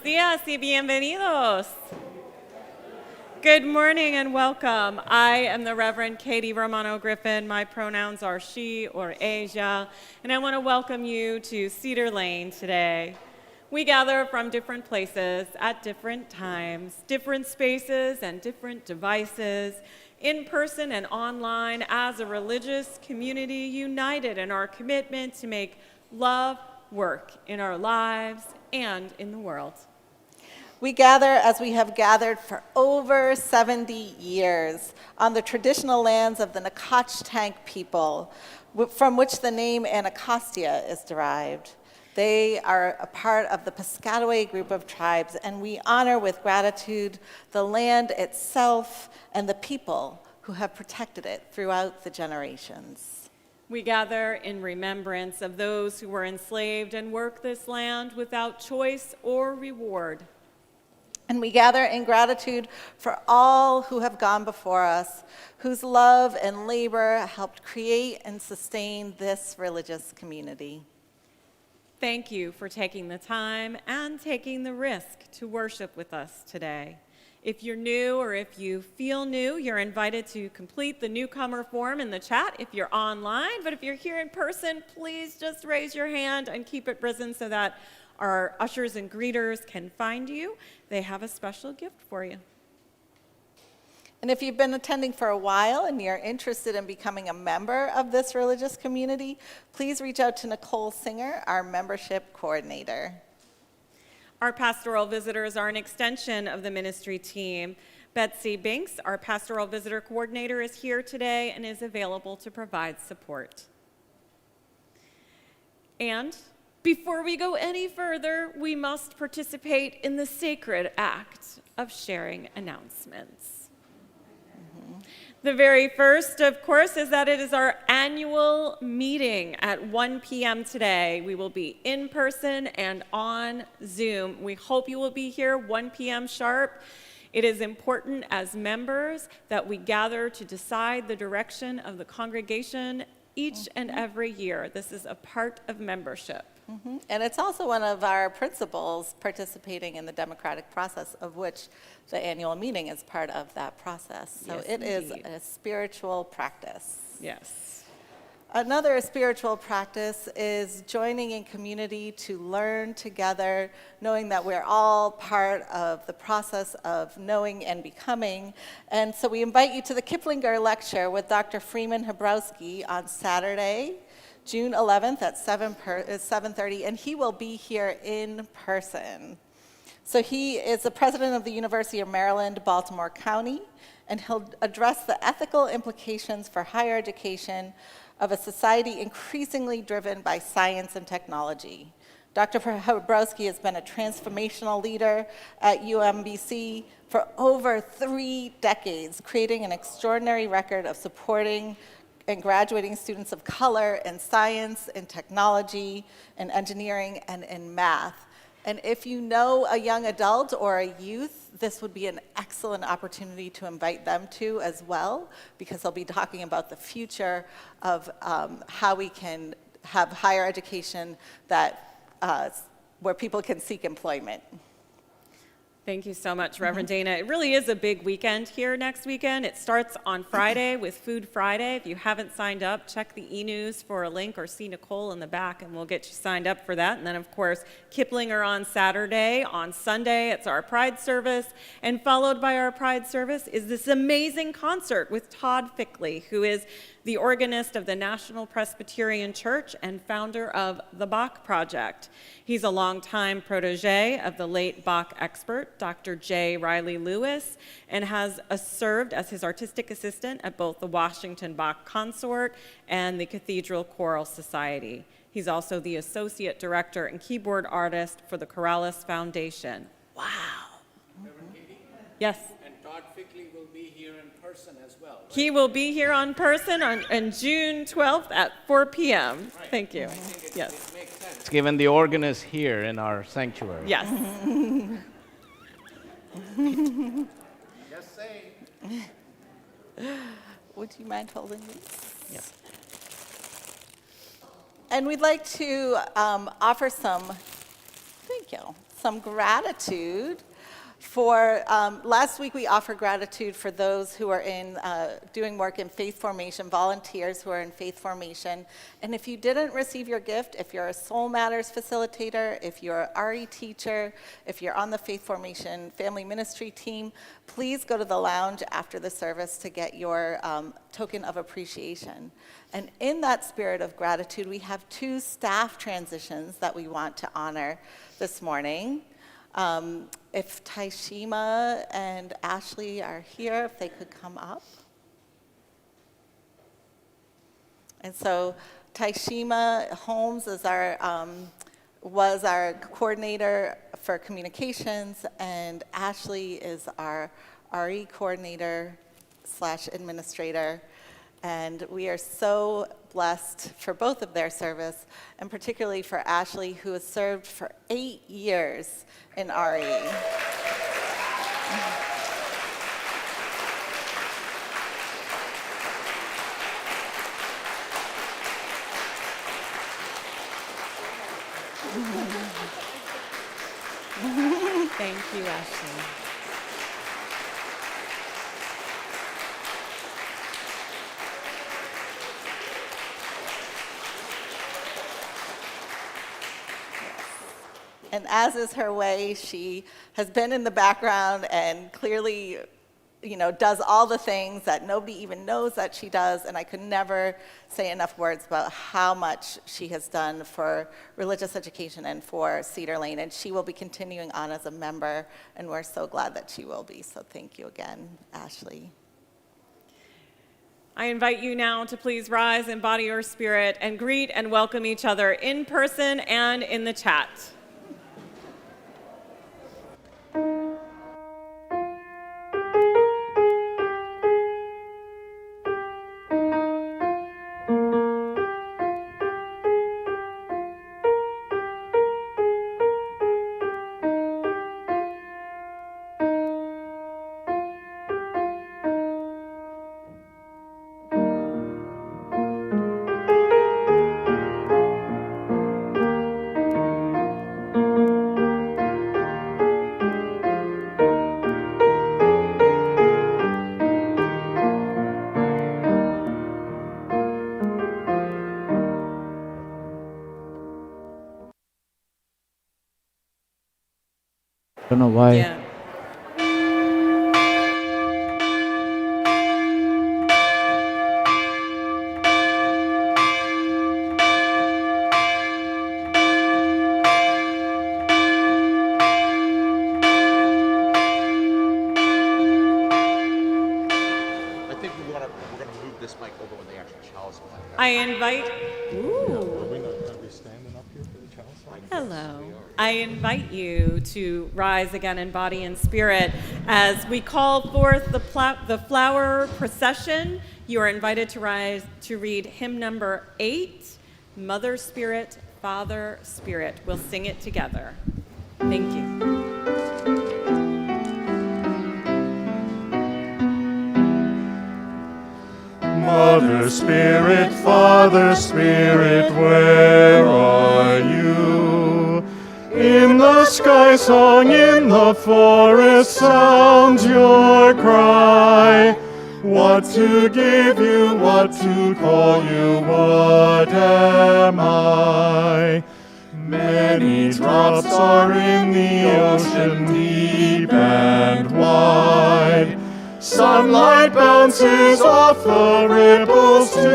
días y bienvenidos. Good morning and welcome. I am the Reverend Katie Romano Griffin. My pronouns are she or ella, and I want to welcome you to Cedar Lane today. We gather from different places at different times, different spaces and different devices, in person and online, as a religious community united in our commitment to make love work in our lives and in the world. We gather as we have gathered for over 70 years on the traditional lands of the Nacotchtank people, from which the name Anacostia is derived. They are a part of the Piscataway group of tribes, and we honor with gratitude the land itself and the people who have protected it throughout the generations. We gather in remembrance of those who were enslaved and worked this land without choice or reward. And we gather in gratitude for all who have gone before us, whose love and labor helped create and sustain this religious community. Thank you for taking the time and taking the risk to worship with us today. If you're new or if you feel new, you're invited to complete the newcomer form in the chat if you're online. But if you're here in person, please just raise your hand and keep it risen so that our ushers and greeters can find you. They have a special gift for you. And if you've been attending for a while and you're interested in becoming a member of this religious community, please reach out to Nicole Singer, our membership coordinator. Our pastoral visitors are an extension of the ministry team. Betsy Binks, our pastoral visitor coordinator, is here today and is available to provide support. And before we go any further, we must participate in the sacred act of sharing announcements. The very first, of course, is that it is our annual meeting at 1 p.m. today. We will be in person and on Zoom. We hope you will be here 1 p.m. sharp. It is important as members that we gather to decide the direction of the congregation each and every year. This is a part of membership. And it's also one of our principles, participating in the democratic process, of which the annual meeting is part of that process. So Yes, it is indeed. a spiritual practice. Yes. Another spiritual practice is joining in community to learn together, knowing that we're all part of the process of knowing and becoming. And so we invite you to the Kiplinger lecture with Dr. Freeman Hebrowski on Saturday, June 11th at 7:30, and he will be here in person. So he is the president of the University of Maryland, Baltimore County, and he'll address the ethical implications for higher education of a society increasingly driven by science and technology. Dr. Hebrowski has been a transformational leader at UMBC for over 3 decades, creating an extraordinary record of supporting and graduating students of color in science, in technology, in engineering, and in math. And if you know a young adult or a youth, this would be an excellent opportunity to invite them to as well, because they'll be talking about the future of how we can have higher education that where people can seek employment. Thank you so much, Reverend Dayna. It really is a big weekend here next weekend. It starts on Friday with Food Friday. If you haven't signed up, check the e-news for a link or see Nicole in the back and we'll get you signed up for that. And then, of course, Kiplinger on Saturday. On Sunday, it's our Pride service. And followed by our Pride service is this amazing concert with Todd Fickley, who is the organist of the National Presbyterian Church and founder of the Bach Project. He's a longtime protege of the late Bach expert, Dr. J. Riley Lewis, and has served as his artistic assistant at both the Washington Bach Consort and the Cathedral Choral Society. He's also the associate director and keyboard artist for the Chorales Foundation. Wow. Reverend Katie? Yes. And Todd Fickley will be here in person as well, right? He will be here on person on June 12th at 4 p.m. Right. Thank you. I think Yes. it makes sense, given the organ is here in our sanctuary. Yes. Just saying. Would you mind holding these? Yeah. And we'd like to offer some, thank you, some gratitude for, last week we offered gratitude for those who are in, doing work in faith formation, volunteers who are in faith formation. And if you didn't receive your gift, if you're a Soul Matters facilitator, if you're an RE teacher, if you're on the faith formation family ministry team, please go to the lounge after the service to get your token of appreciation. And in that spirit of gratitude, we have 2 staff transitions that we want to honor this morning. If Taishima and Ashley are here, if they could come up. And so Taishima Holmes is was our coordinator for communications, and Ashley is our RE coordinator / administrator. And we are so blessed for both of their service, and particularly for Ashley, who has served for 8 years in RE. Thank you, Ashley. And as is her way, she has been in the background and clearly, does all the things that nobody even knows that she does. And I could never say enough words about how much she has done for religious education and for Cedar Lane. And she will be continuing on as a member, and we're so glad that she will be. So thank you again, Ashley. I invite you now to please rise in body or spirit and greet and welcome each other in person and in the chat. I don't know why. Yeah. I think we're gonna move this mic over when they actually chalice mic. I invite. Ooh. Are we standing up here for the chalice? Hello. I invite you to rise again in body and spirit as we call forth the flower procession. You are invited to rise to read hymn number 8, Mother Spirit, Father Spirit. We'll sing it together. Thank you. Mother Spirit, Father Spirit, where are you? In the sky song, in the forest sounds your cry. What to give you, what to call you, what am I? Many drops are in the ocean deep and wide. Sunlight bounces off the ripples to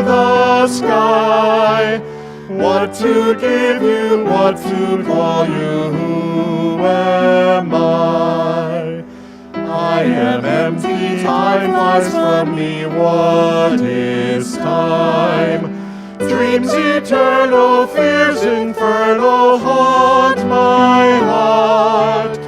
the sky. What to give you, what to call you, who am I? I am empty, time flies from me, what is time? Dreams eternal, fears infernal haunt my heart.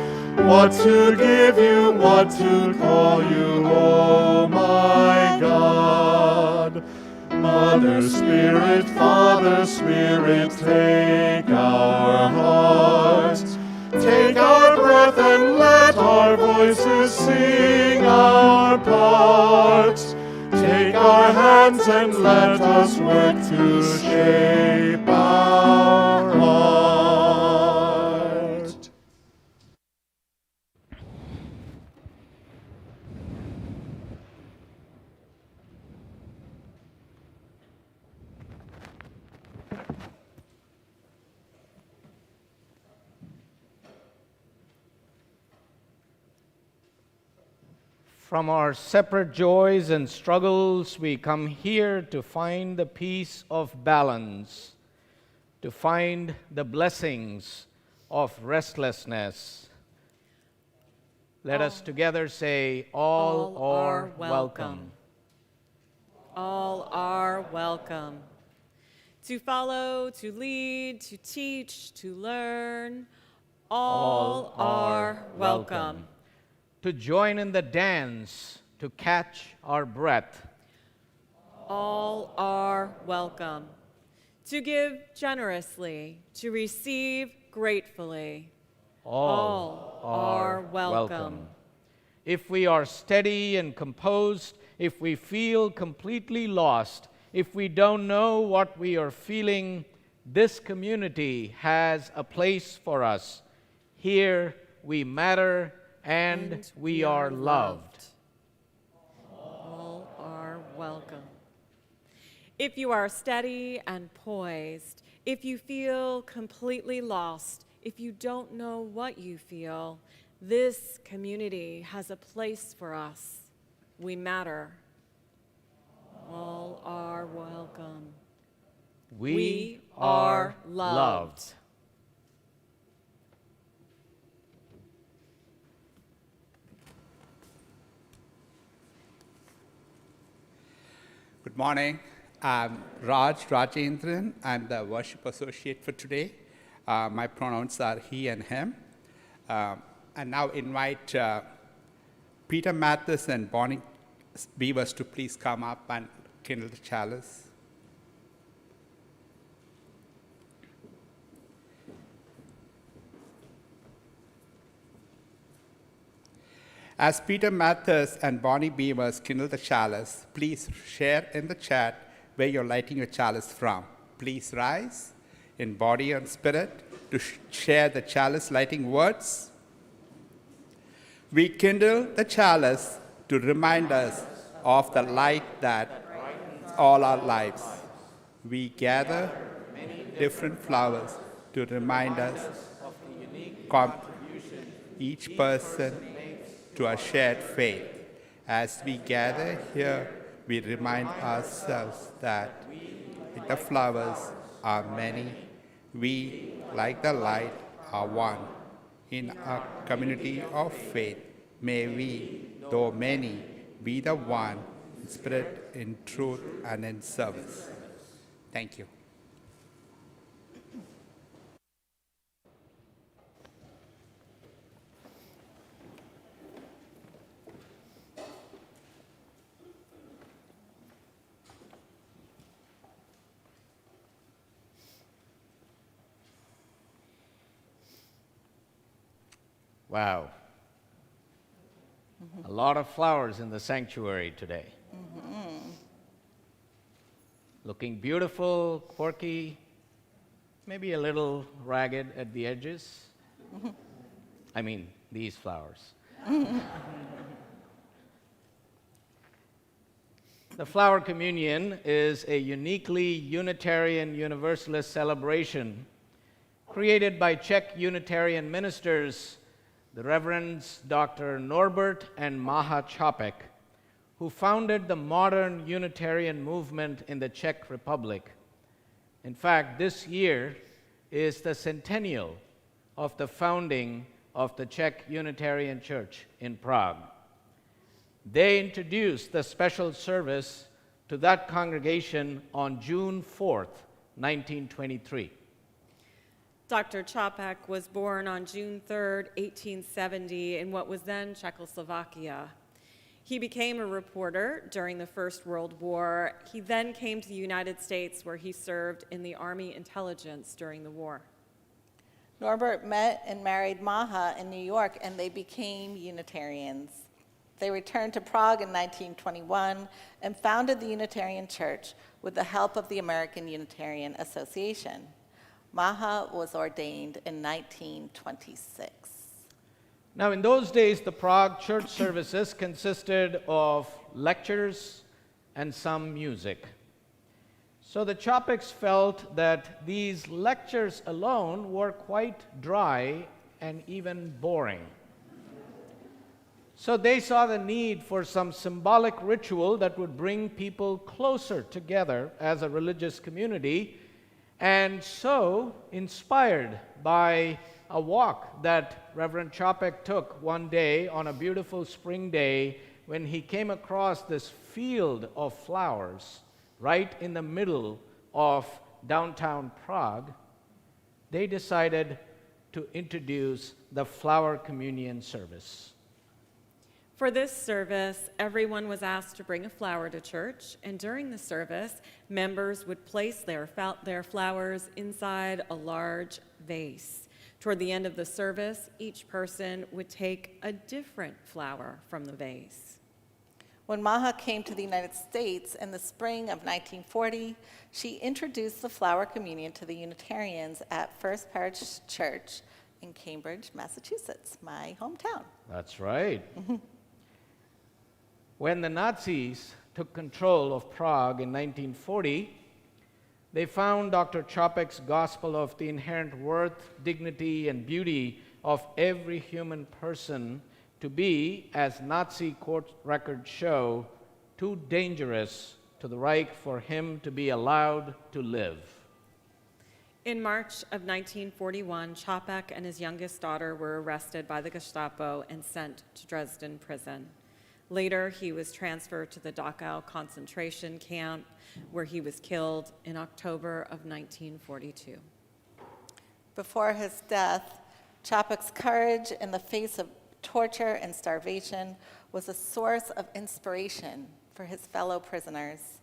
What to give you, what to call you, oh my God. Mother Spirit, Father Spirit, take our hearts. Take our breath and let our voices sing our parts. Take our hands and let us work to shape our art. From our separate joys and struggles, we come here to find the peace of balance, to find the blessings of restlessness. Let us together say, all are welcome. All are welcome. To follow, to lead, to teach, to learn, all are welcome. To join in the dance, to catch our breath. All are welcome. To give generously, to receive gratefully. All are welcome. If we are steady and composed, if we feel completely lost, if we don't know what we are feeling, this community has a place for us. Here we matter and we are loved. All are welcome. If you are steady and poised, if you feel completely lost, if you don't know what you feel, this community has a place for us. We matter. All are welcome. We are loved. Good morning. I'm Rajendran. I'm the worship associate for today. My pronouns are he and him. And now invite Peter Mathis and Bonnie Beavers to please come up and kindle the chalice. As Peter Mathis and Bonnie Beavers kindle the chalice, please share in the chat where you're lighting your chalice from. Please rise in body and spirit to share the chalice lighting words. We kindle the chalice to remind us of the light that brightens all our lives. We gather different flowers to remind us of the unique contribution each person to our shared faith. As we gather here, we remind ourselves that like the flowers are many, we, like the light, are one. In our community of faith, may we, though many, be the one in spirit, in truth, and in service. Thank you. Wow. A lot of flowers in the sanctuary today. Looking beautiful, quirky, maybe a little ragged at the edges. I mean, these flowers. The Flower Communion is a uniquely Unitarian Universalist celebration created by Czech Unitarian ministers, the Reverends Dr. Norbert and Maha Čapek, who founded the modern Unitarian movement in the Czech Republic. In fact, this year is the centennial of the founding of the Czech Unitarian Church in Prague. They introduced the special service to that congregation on June 4th, 1923. Dr. Čapek was born on June 3, 1870, in what was then Czechoslovakia. He became a reporter during the First World War. He then came to the United States, where he served in the Army intelligence during the war. Norbert met and married Maha in New York, and they became Unitarians. They returned to Prague in 1921 and founded the Unitarian Church with the help of the American Unitarian Association. Maha was ordained in 1926. Now, in those days, the Prague church services consisted of lectures and some music. So the Čapeks felt that these lectures alone were quite dry and even boring. So they saw the need for some symbolic ritual that would bring people closer together as a religious community. And so, inspired by a walk that Reverend Chopek took one day on a beautiful spring day when he came across this field of flowers right in the middle of downtown Prague, they decided to introduce the flower communion service. For this service, everyone was asked to bring a flower to church, and during the service, members would place their flowers inside a large vase. Toward the end of the service, each person would take a different flower from the vase. When Maha came to the United States in the spring of 1940, she introduced the flower communion to the Unitarians at First Parish Church in Cambridge, Massachusetts, my hometown. That's right. When the Nazis took control of Prague in 1940, they found Dr. Chopek's gospel of the inherent worth, dignity, and beauty of every human person to be, as Nazi court records show, too dangerous to the Reich for him to be allowed to live. In March of 1941, Chopek and his youngest daughter were arrested by the Gestapo and sent to Dresden prison. Later, he was transferred to the Dachau concentration camp, where he was killed in October of 1942. Before his death, Chopek's courage in the face of torture and starvation was a source of inspiration for his fellow prisoners.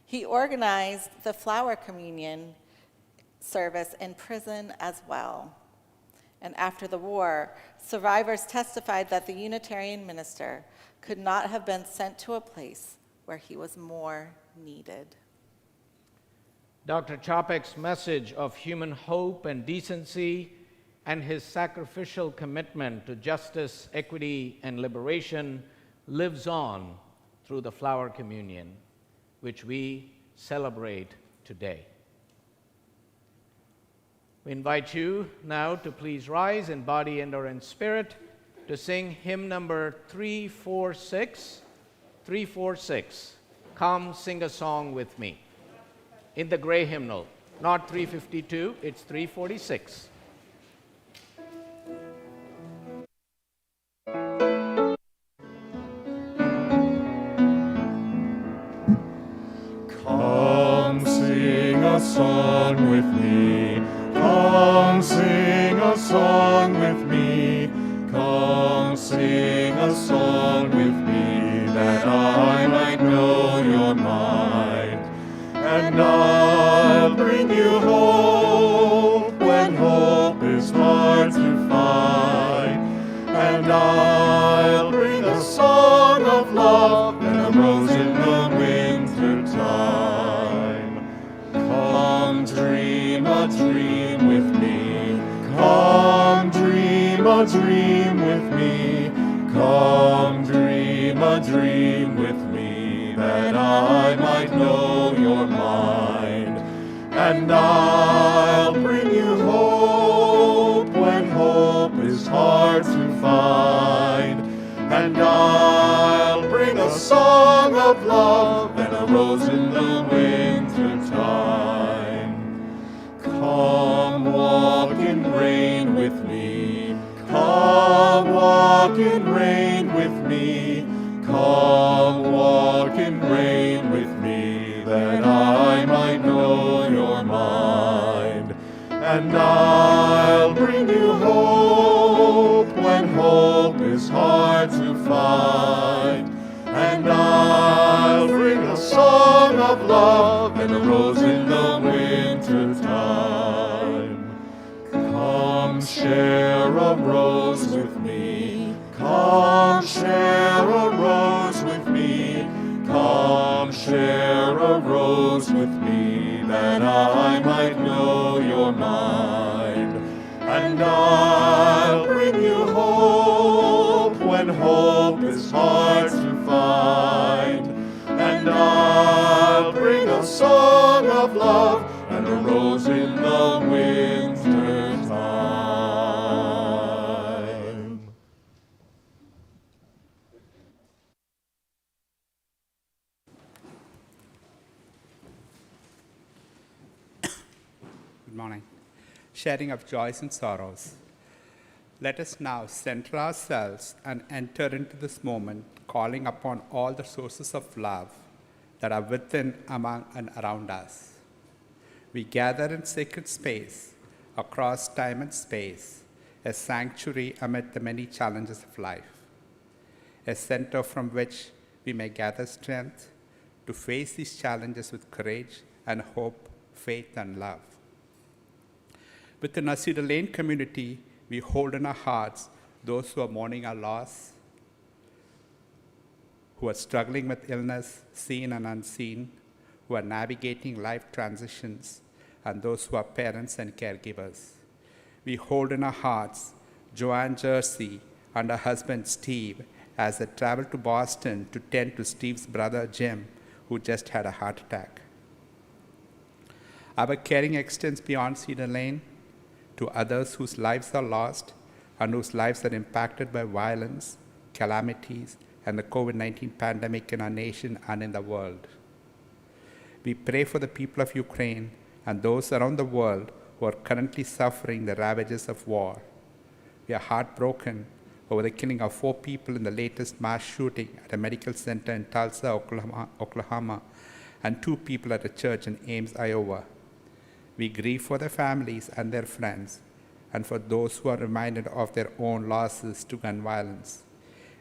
He organized the flower communion service in prison as well. And after the war, survivors testified that the Unitarian minister could not have been sent to a place where he was more needed. Dr. Chopek's message of human hope and decency and his sacrificial commitment to justice, equity, and liberation lives on through the flower communion, which we celebrate today. We invite you now to please rise in body and or in spirit to sing hymn number 346. 346. Come sing a song with me. In the gray hymnal, not 352, it's 346. Come sing a song with me. Come sing a song with me. Come sing a song with me, that I might know your mind. And I'll bring you hope when hope is hard to find. And I'll bring a song of love and a rose in the winter time. Come dream a dream with me. Come dream a dream with me. Come dream a dream with me, that I might know your mind. And I'll bring you hope when hope is hard to find. And I'll bring a song of love and a rose in the winter time. Come walk in rain with me. Come walk in rain with me. Come walk in rain with me, that I might know your mind. And I'll bring you hope when hope is hard to find. And I'll bring a song of love and a rose in the winter time. Come share a rose with me. Come share a rose with me. Come share a rose with me, that I might know your mind. And I'll bring you hope when hope is hard to find. And I'll bring a song of love and a rose in the winter time. morning. Sharing of joys and sorrows. Let us now center ourselves and enter into this moment, calling upon all the sources of love that are within, among, and around us. We gather in sacred space, across time and space, a sanctuary amid the many challenges of life, a center from which we may gather strength to face these challenges with courage and hope, faith, and love. Within our Cedar Lane community, we hold in our hearts those who are mourning our loss, who are struggling with illness, seen and unseen, who are navigating life transitions, and those who are parents and caregivers. We hold in our hearts Joanne Jersey and her husband Steve as they travel to Boston to tend to Steve's brother Jim, who just had a heart attack. Our caring extends beyond Cedar Lane to others whose lives are lost and whose lives are impacted by violence, calamities, and the COVID-19 pandemic in our nation and in the world. We pray for the people of Ukraine and those around the world who are currently suffering the ravages of war. We are heartbroken over the killing of 4 people in the latest mass shooting at a medical center in Tulsa, Oklahoma, and 2 people at a church in Ames, Iowa. We grieve for their families and their friends, and for those who are reminded of their own losses to gun violence.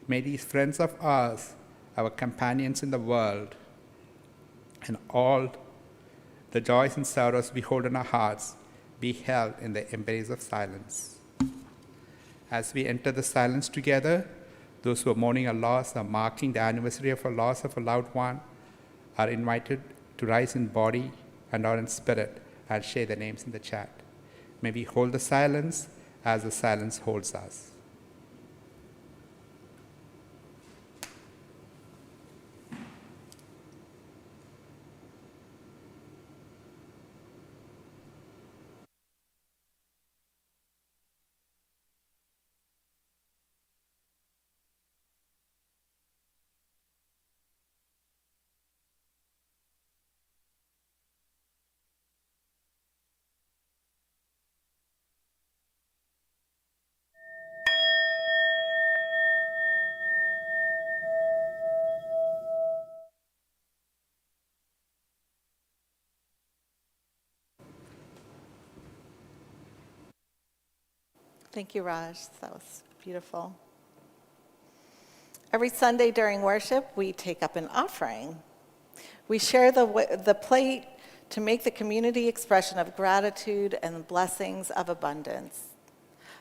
May these friends of ours, our companions in the world, and all the joys and sorrows we hold in our hearts, be held in the embrace of silence. As we enter the silence together, those who are mourning a loss or marking the anniversary of a loss of a loved one are invited to rise in body and or in spirit and share their names in the chat. May we hold the silence as the silence holds us. Thank you, Raj. That was beautiful. Every Sunday during worship, we take up an offering. We share the plate to make the community expression of gratitude and blessings of abundance.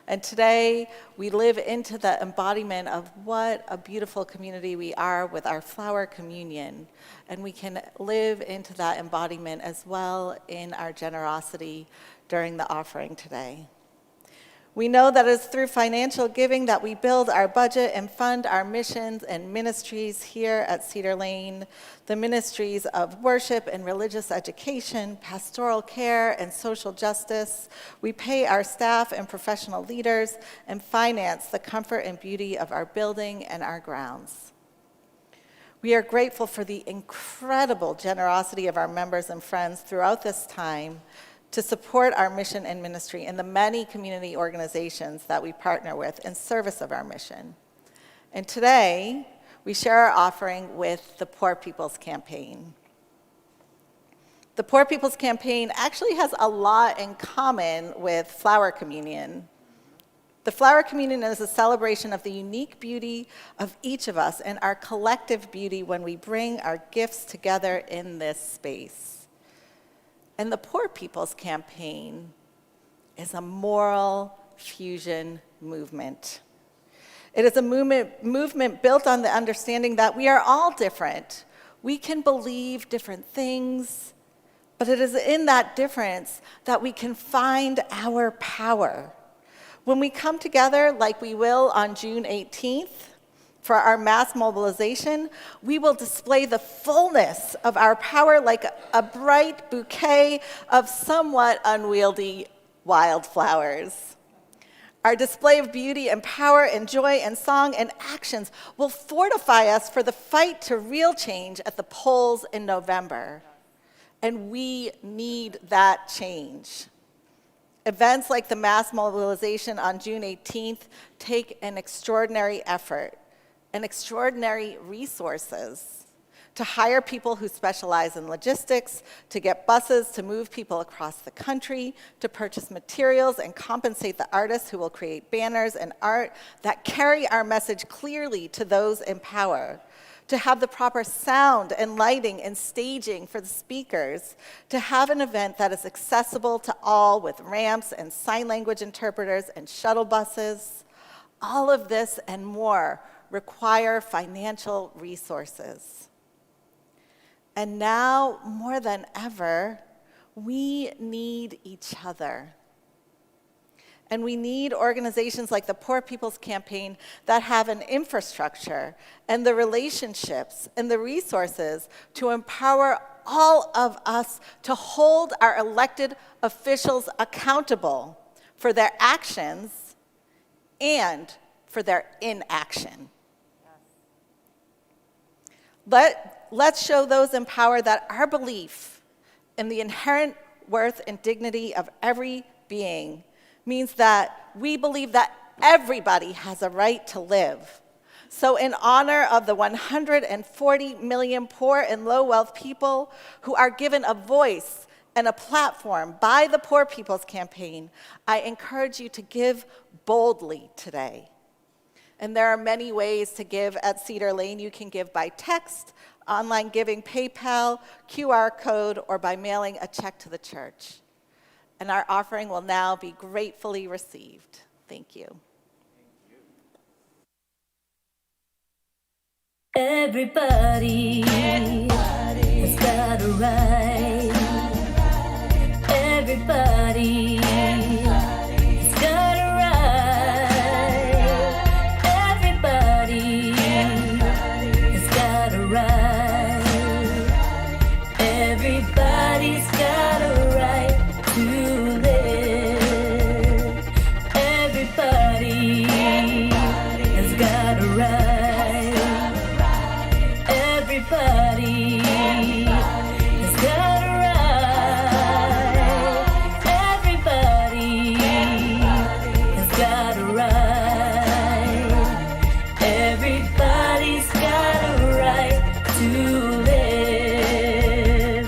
And today, we live into the embodiment of what a beautiful community we are with our flower communion. And we can live into that embodiment as well in our generosity during the offering today. We know that it's through financial giving that we build our budget and fund our missions and ministries here at Cedar Lane, the ministries of worship and religious education, pastoral care, and social justice. We pay our staff and professional leaders and finance the comfort and beauty of our building and our grounds. We are grateful for the incredible generosity of our members and friends throughout this time to support our mission and ministry and the many community organizations that we partner with in service of our mission. And today, we share our offering with the Poor People's Campaign. The Poor People's Campaign actually has a lot in common with Flower Communion. The Flower Communion is a celebration of the unique beauty of each of us and our collective beauty when we bring our gifts together in this space. And the Poor People's Campaign is a moral fusion movement. It is a movement built on the understanding that we are all different. We can believe different things, but it is in that difference that we can find our power. When we come together, like we will on June 18th, for our mass mobilization, we will display the fullness of our power like a bright bouquet of somewhat unwieldy wildflowers. Our display of beauty and power and joy and song and actions will fortify us for the fight to real change at the polls in November. And we need that change. Events like the mass mobilization on June 18th take an extraordinary effort and extraordinary resources to hire people who specialize in logistics, to get buses to move people across the country, to purchase materials and compensate the artists who will create banners and art that carry our message clearly to those in power, to have the proper sound and lighting and staging for the speakers, to have an event that is accessible to all with ramps and sign language interpreters and shuttle buses. All of this and more require financial resources. And now, more than ever, we need each other. And we need organizations like the Poor People's Campaign that have an infrastructure and the relationships and the resources to empower all of us to hold our elected officials accountable for their actions and for their inaction. Let's show those in power that our belief in the inherent worth and dignity of every being means that we believe that everybody has a right to live. So in honor of the 140 million poor and low-wealth people who are given a voice and a platform by the Poor People's Campaign, I encourage you to give boldly today. And there are many ways to give at Cedar Lane. You can give by text, online giving, PayPal, QR code, or by mailing a check to the church. And our offering will now be gratefully received. Thank you. Everybody has got a right. Everybody has got a right. Everybody has got a right. Everybody's got a right to live. Everybody has got a right. Everybody has got a right. Everybody has got a right. Everybody's got a right to live.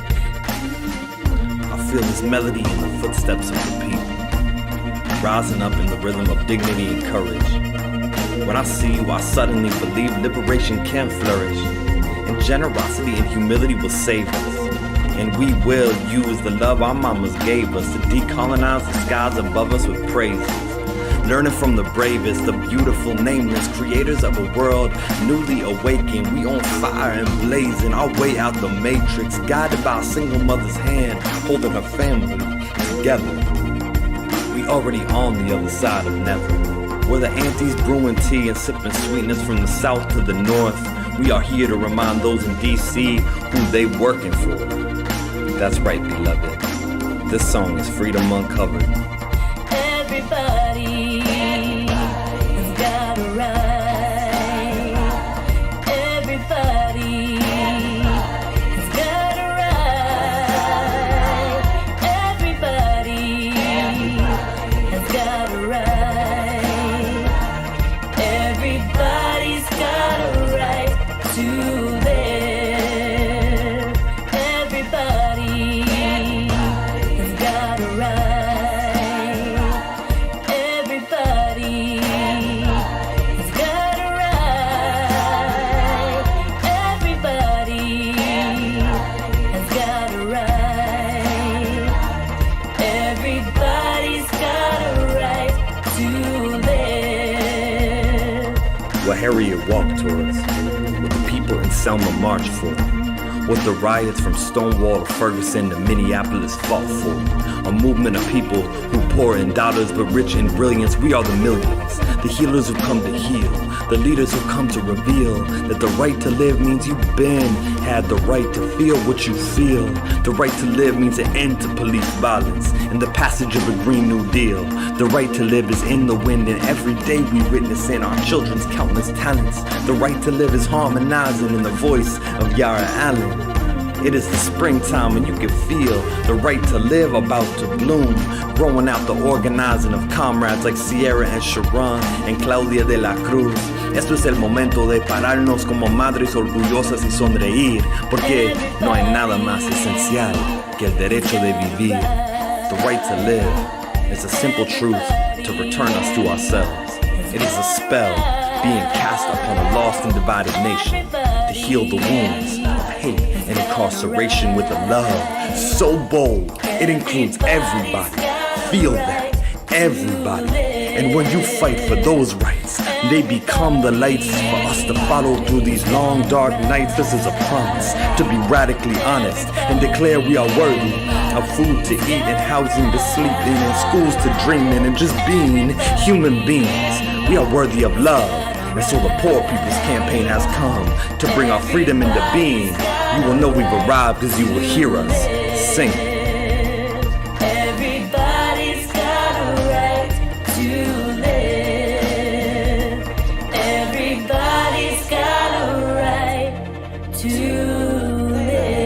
I feel this melody in the footsteps of the people, rising up in the rhythm of dignity and courage. When I see you, I suddenly believe liberation can flourish, and generosity and humility will save us. And we will use the love our mamas gave us to decolonize the skies above us with praises. Learning from the bravest, the beautiful, nameless creators of a world newly awakened. We on fire and blazing our way out the matrix, guided by a single mother's hand, holding her family together. We already on the other side of never. We're the aunties brewing tea and sipping sweetness from the south to the north. We are here to remind those in D.C. who they working for. That's right, beloved. This song is Freedom Uncovered. Everybody has got a right. Everybody has got a right. Everybody has got a right. Everybody's got a right to live. Everybody has got a right. Everybody has got a right. Everybody has got a right. Everybody's got a right to live. What Harriet walked towards, what the people in Selma marched for, what the riots from Stonewall to Ferguson to Minneapolis fought for. A movement of people who pour in dollars but rich in brilliance. We are the millions, the healers who come to heal, the leaders who come to reveal that the right to live means you've had the right to feel what you feel. The right to live means an end to police violence and the passage of a Green New Deal. The right to live is in the wind, and every day we witness in our children's countless talents. The right to live is harmonizing in the voice of Yara Allen. It is the springtime and you can feel the right to live about to bloom. Growing out the organizing of comrades like Sierra and Sharon and Claudia de la Cruz. Esto es el momento de pararnos como madres orgullosas y sonreír, porque no hay nada más esencial que el derecho de vivir. The right to live is a simple truth to return us to ourselves. It is a spell being cast upon a lost and divided nation to heal the wounds of hate and incarceration with a love so bold it includes everybody. Feel that, everybody. And when you fight for those rights, they become the lights for us to follow through these long, dark nights. This is a promise to be radically honest and declare we are worthy of food to eat and housing to sleep in and schools to dream in and just being human beings. We are worthy of love. And so the Poor People's Campaign has come to bring our freedom into being. You will know we've arrived as you will hear us sing. Everybody's got a right to live. Everybody's got a right to live.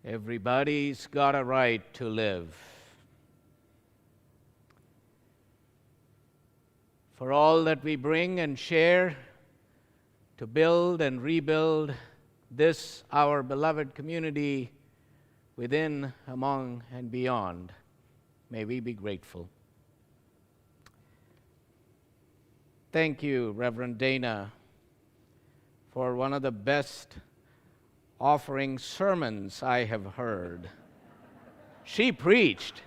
Everybody's got a right to live. For all that we bring and share to build and rebuild this, our beloved community, within, among, and beyond, may we be grateful. Thank you, Reverend Dayna, for one of the best offering sermons I have heard. She preached.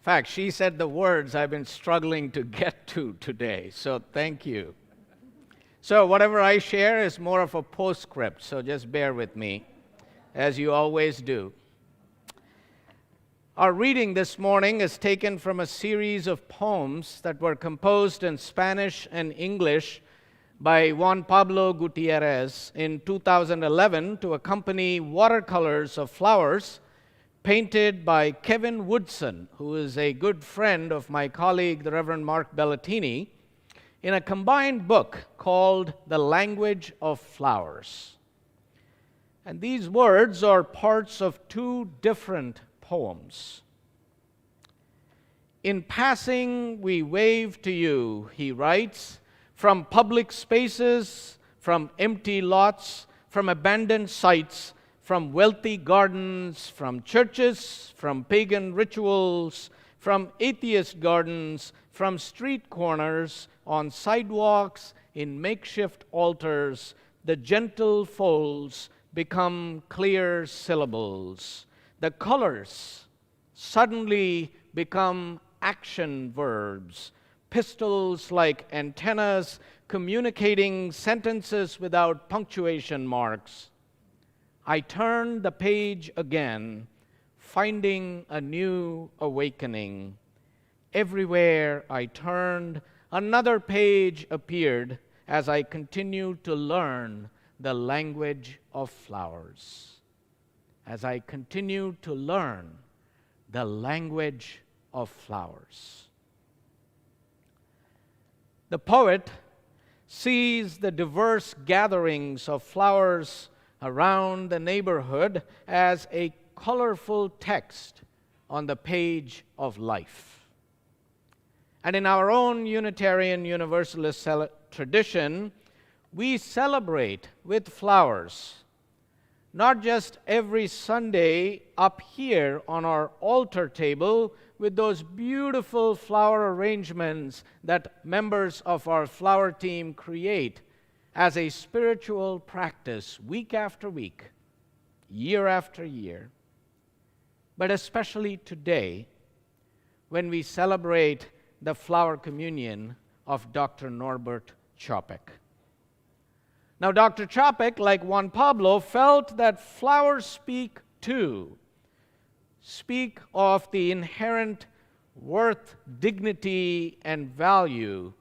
In fact, she said the words I've been struggling to get to today, so thank you. So whatever I share is more of a postscript, so just bear with me, as you always do. Our reading this morning is taken from a series of poems that were composed in Spanish and English by Juan Pablo Gutierrez in 2011 to accompany watercolors of flowers painted by Kevin Woodson, who is a good friend of my colleague, the Reverend Mark Bellatini, in a combined book called The Language of Flowers. And these words are parts of two different poems. In passing, we wave to you, he writes, from public spaces, from empty lots, from abandoned sites, from wealthy gardens, from churches, from pagan rituals, from atheist gardens, from street corners, on sidewalks, in makeshift altars, the gentle folds become clear syllables. The colors suddenly become action verbs, pistils like antennas communicating sentences without punctuation marks. I turned the page again, finding a new awakening. Everywhere I turned, another page appeared as I continued to learn the language of flowers. As I continue to learn the language of flowers. The poet sees the diverse gatherings of flowers around the neighborhood as a colorful text on the page of life. And in our own Unitarian Universalist tradition, we celebrate with flowers not just every Sunday up here on our altar table with those beautiful flower arrangements that members of our flower team create as a spiritual practice week after week, year after year, but especially today when we celebrate the flower communion of Dr. Norbert Chopek. Now, Dr. Chopek, like Juan Pablo, felt that flowers speak of the inherent worth, dignity, and value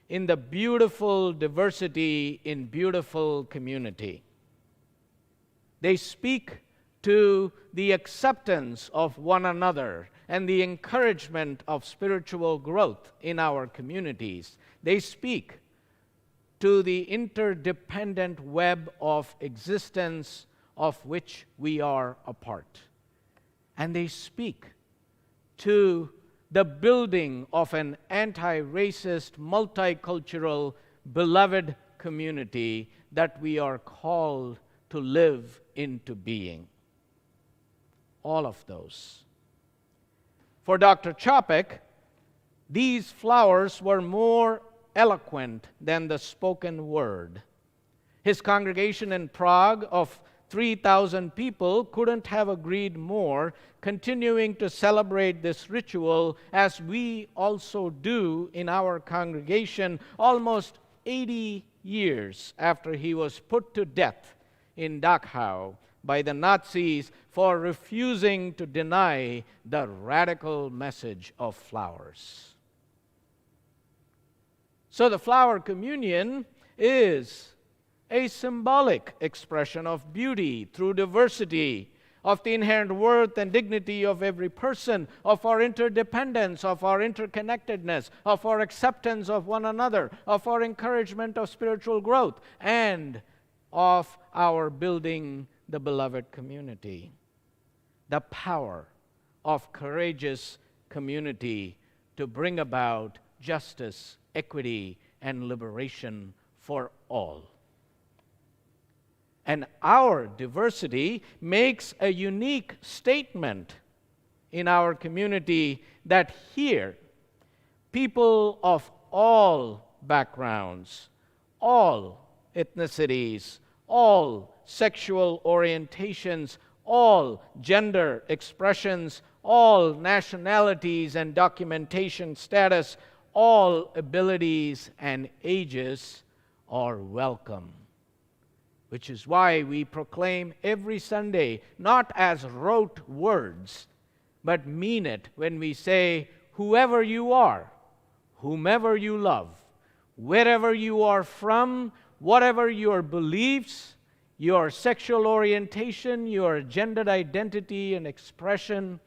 in the beautiful diversity in beautiful community. They speak to the acceptance of one another and the encouragement of spiritual growth in our communities. They speak to the interdependent web of existence of which we are a part. And they speak to the building of an anti-racist, multicultural, beloved community that we are called to live into being. All of those. For Dr. Čapek, these flowers were more eloquent than the spoken word. His congregation in Prague of 3,000 people couldn't have agreed more, continuing to celebrate this ritual as we also do in our congregation almost 80 years after he was put to death in Dachau by the Nazis for refusing to deny the radical message of flowers. So the flower communion is a symbolic expression of beauty through diversity, of the inherent worth and dignity of every person, of our interdependence, of our interconnectedness, of our acceptance of one another, of our encouragement of spiritual growth, and of our building the beloved community. The power of courageous community to bring about justice, equity, and liberation for all. And our diversity makes a unique statement in our community that here, people of all backgrounds, all ethnicities, all sexual orientations, all gender expressions, all nationalities and documentation status, all abilities and ages are welcome. Which is why we proclaim every Sunday, not as rote words, but mean it when we say, whoever you are, whomever you love, wherever you are from, whatever your beliefs, your sexual orientation, your gender identity and expression,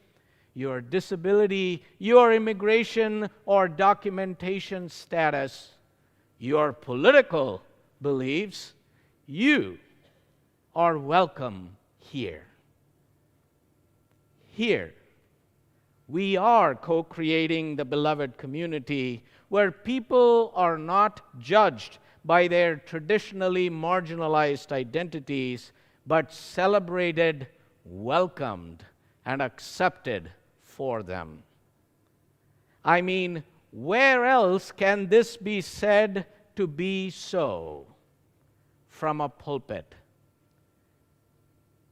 your disability, your immigration or documentation status, your political beliefs, you are welcome here. Here, we are co-creating the beloved community where people are not judged by their traditionally marginalized identities, but celebrated, welcomed, and accepted for them. I mean, where else can this be said to be so? From a pulpit.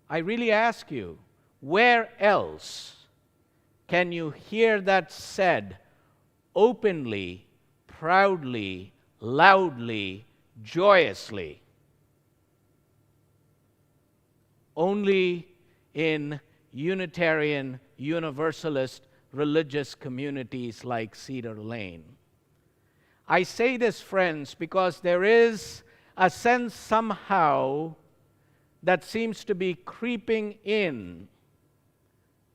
I really ask you, where else can you hear that said openly, proudly, loudly, joyously? Only in Unitarian, Universalist religious communities like Cedar Lane. I say this, friends, because there is a sense somehow that seems to be creeping in,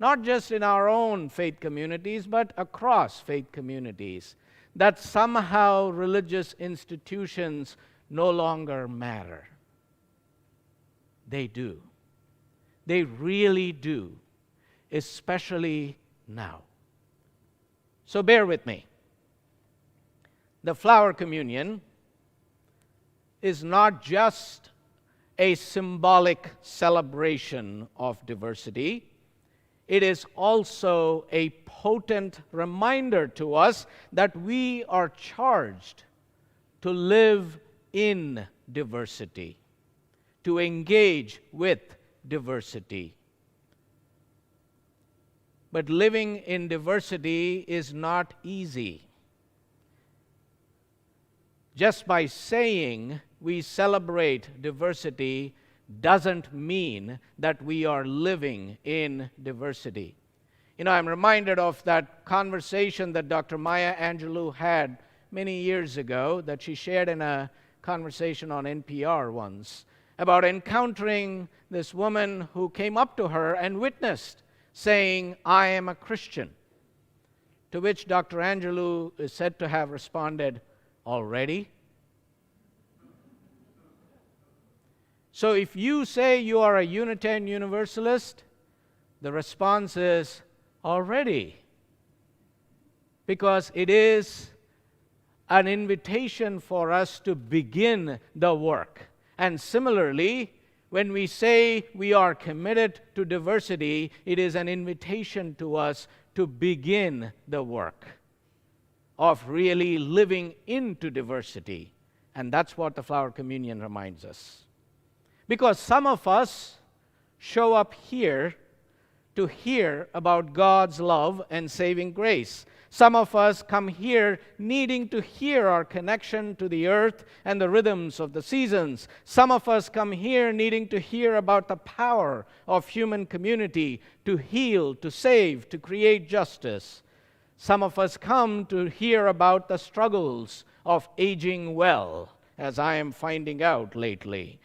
not just in our own faith communities, but across faith communities, that somehow religious institutions no longer matter. They do. They really do, especially now. So bear with me. The flower communion is not just a symbolic celebration of diversity. It is also a potent reminder to us that we are charged to live in diversity, to engage with diversity. But living in diversity is not easy. Just by saying we celebrate diversity doesn't mean that we are living in diversity. I'm reminded of that conversation that Dr. Maya Angelou had many years ago that she shared in a conversation on NPR once about encountering this woman who came up to her and witnessed saying, "I am a Christian." To which Dr. Angelou is said to have responded, "Already?" So if you say you are a Unitarian Universalist, the response is, "Already." Because it is an invitation for us to begin the work. And similarly, when we say we are committed to diversity, it is an invitation to us to begin the work of really living into diversity. And that's what the Flower Communion reminds us. Because some of us show up here to hear about God's love and saving grace. Some of us come here needing to hear our connection to the earth and the rhythms of the seasons. Some of us come here needing to hear about the power of human community to heal, to save, to create justice. Some of us come to hear about the struggles of aging well, as I am finding out lately.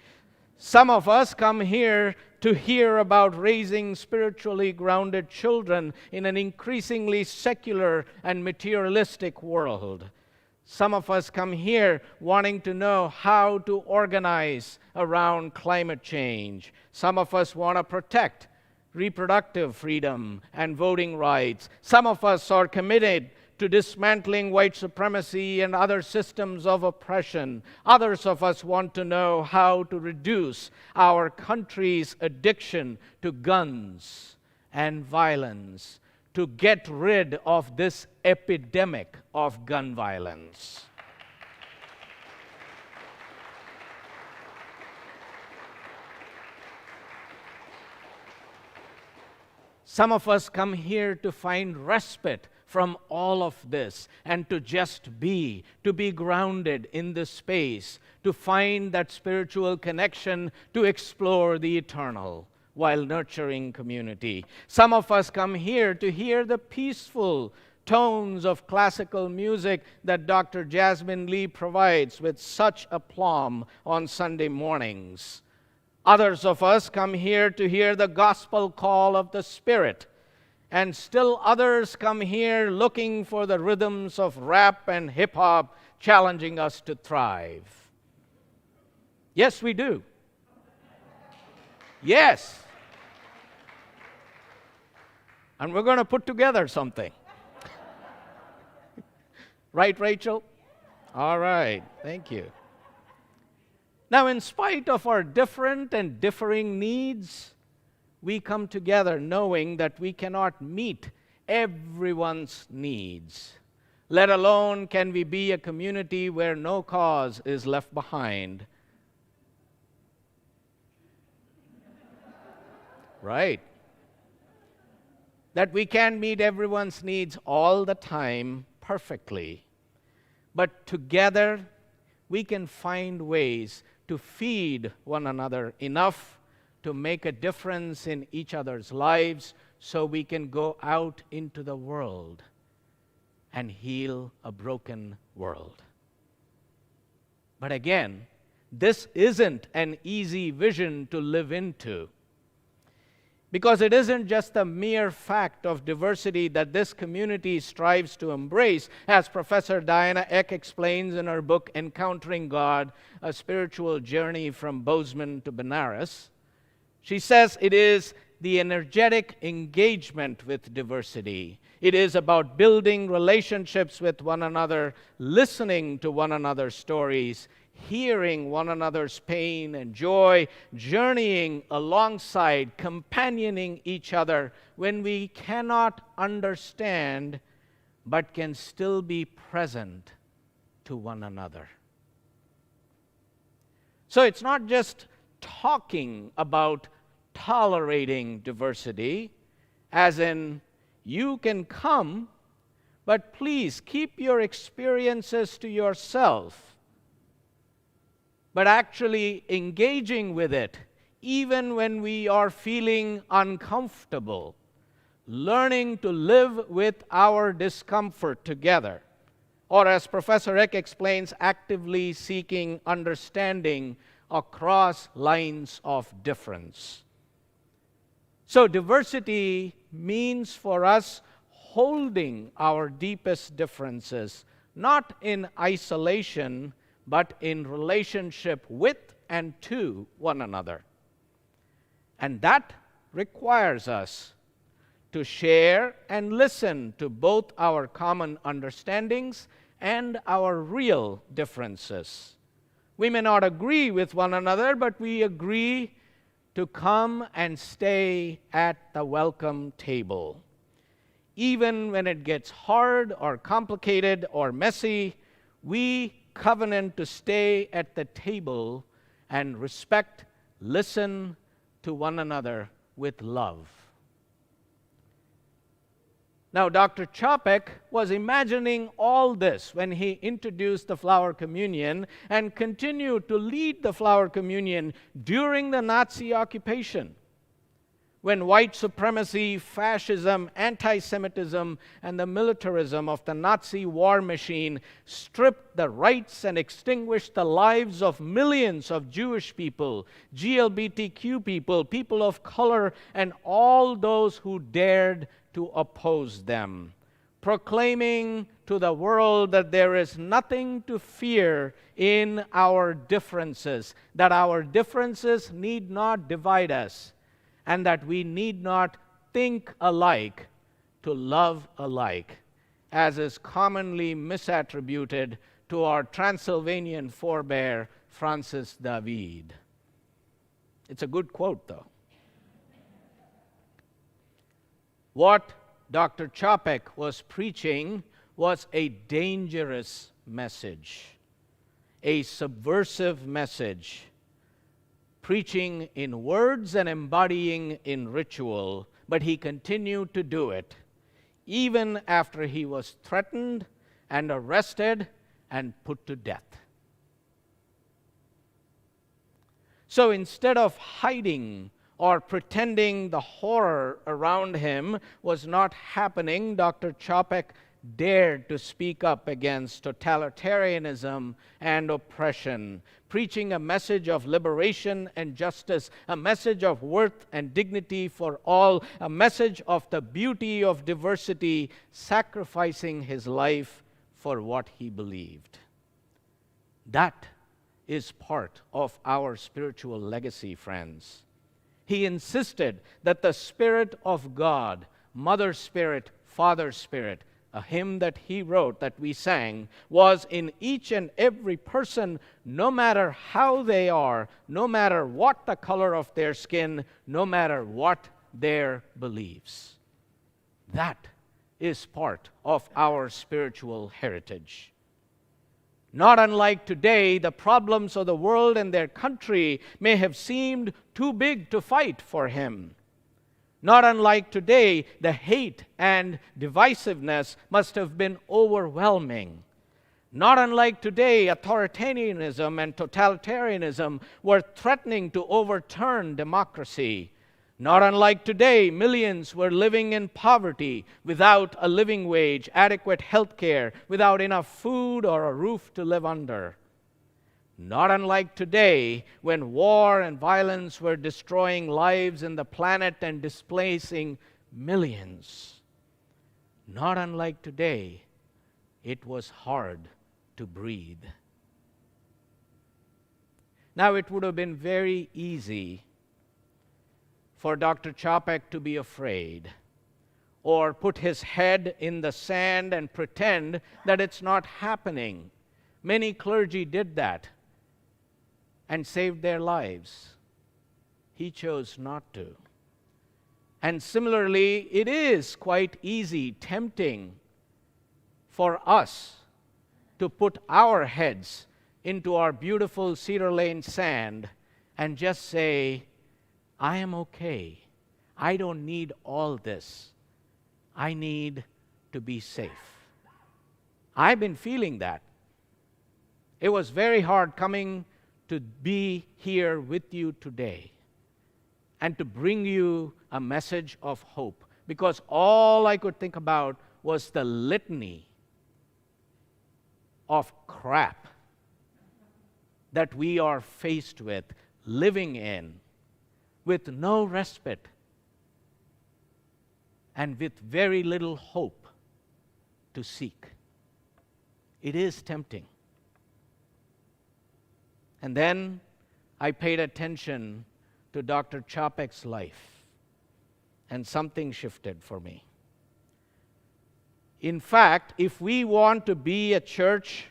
Some of us come here to hear about raising spiritually grounded children in an increasingly secular and materialistic world. Some of us come here wanting to know how to organize around climate change. Some of us want to protect reproductive freedom and voting rights. Some of us are committed to dismantling white supremacy and other systems of oppression. Others of us want to know how to reduce our country's addiction to guns and violence, to get rid of this epidemic of gun violence. Some of us come here to find respite from all of this and to just be, to be grounded in this space, to find that spiritual connection, to explore the eternal while nurturing community. Some of us come here to hear the peaceful tones of classical music that Dr. Jasmine Lee provides with such aplomb on Sunday mornings. Others of us come here to hear the gospel call of the Spirit. And still others come here looking for the rhythms of rap and hip-hop, challenging us to thrive. Yes, we do. Yes. And we're going to put together something. Right, Rachel? All right, thank you. Now, in spite of our different and differing needs, we come together knowing that we cannot meet everyone's needs, let alone can we be a community where no cause is left behind. Right. That we can't meet everyone's needs all the time perfectly, but together we can find ways to feed one another enough to make a difference in each other's lives so we can go out into the world and heal a broken world. But again, this isn't an easy vision to live into, because it isn't just the mere fact of diversity that this community strives to embrace, as Professor Dayna Ek explains in her book, Encountering God, A Spiritual Journey from Bozeman to Benares. She says it is the energetic engagement with diversity. It is about building relationships with one another, listening to one another's stories, hearing one another's pain and joy, journeying alongside, companioning each other when we cannot understand but can still be present to one another. So it's not just talking about tolerating diversity, as in, you can come, but please keep your experiences to yourself, but actually engaging with it, even when we are feeling uncomfortable, learning to live with our discomfort together. Or as Professor Eck explains, actively seeking understanding across lines of difference. So diversity means for us holding our deepest differences, not in isolation, but in relationship with and to one another. And that requires us to share and listen to both our common understandings and our real differences. We may not agree with one another, but we agree to come and stay at the welcome table. Even when it gets hard or complicated or messy, we covenant to stay at the table and respect, listen to one another with love. Now, Dr. Čapek was imagining all this when he introduced the flower communion and continued to lead the flower communion during the Nazi occupation, when white supremacy, fascism, anti-Semitism, and the militarism of the Nazi war machine stripped the rights and extinguished the lives of millions of Jewish people, GLBTQ people, people of color, and all those who dared to oppose them, proclaiming to the world that there is nothing to fear in our differences, that our differences need not divide us, and that we need not think alike to love alike, as is commonly misattributed to our Transylvanian forebear, Francis David. It's a good quote, though. What Dr. Čapek was preaching was a dangerous message, a subversive message, preaching in words and embodying in ritual, but he continued to do it, even after he was threatened and arrested and put to death. So instead of hiding or pretending the horror around him was not happening, Dr. Čapek dared to speak up against totalitarianism and oppression, preaching a message of liberation and justice, a message of worth and dignity for all, a message of the beauty of diversity, sacrificing his life for what he believed. That is part of our spiritual legacy, friends. He insisted that the Spirit of God, Mother Spirit, Father Spirit, a hymn that he wrote that we sang, was in each and every person, no matter how they are, no matter what the color of their skin, no matter what their beliefs. That is part of our spiritual heritage. Not unlike today, the problems of the world and their country may have seemed too big to fight for him. Not unlike today, the hate and divisiveness must have been overwhelming. Not unlike today, authoritarianism and totalitarianism were threatening to overturn democracy. Not unlike today, millions were living in poverty, without a living wage, adequate health care, without enough food or a roof to live under. Not unlike today, when war and violence were destroying lives in the planet and displacing millions. Not unlike today, it was hard to breathe. Now, it would have been very easy for Dr. Čapek to be afraid or put his head in the sand and pretend that it's not happening. Many clergy did that and saved their lives. He chose not to. And similarly, it is quite easy, tempting for us to put our heads into our beautiful Cedar Lane sand and just say, I am okay. I don't need all this. I need to be safe. I've been feeling that. It was very hard coming to be here with you today and to bring you a message of hope, because all I could think about was the litany of crap that we are faced with, living in, with no respite and with very little hope to seek. It is tempting. And then I paid attention to Dr. Chapek's life, and something shifted for me. In fact, if we want to be a church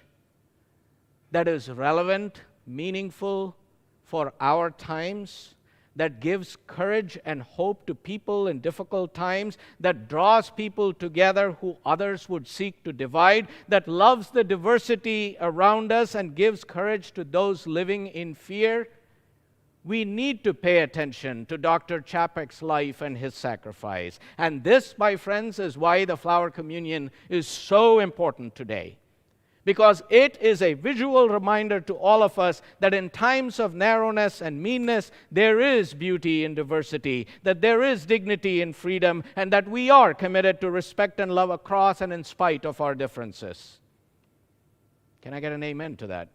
that is relevant, meaningful for our times, that gives courage and hope to people in difficult times, that draws people together who others would seek to divide, that loves the diversity around us and gives courage to those living in fear, we need to pay attention to Dr. Chapek's life and his sacrifice. And this, my friends, is why the flower communion is so important today. Because it is a visual reminder to all of us that in times of narrowness and meanness, there is beauty in diversity, that there is dignity in freedom, and that we are committed to respect and love across and in spite of our differences. Can I get an amen to that?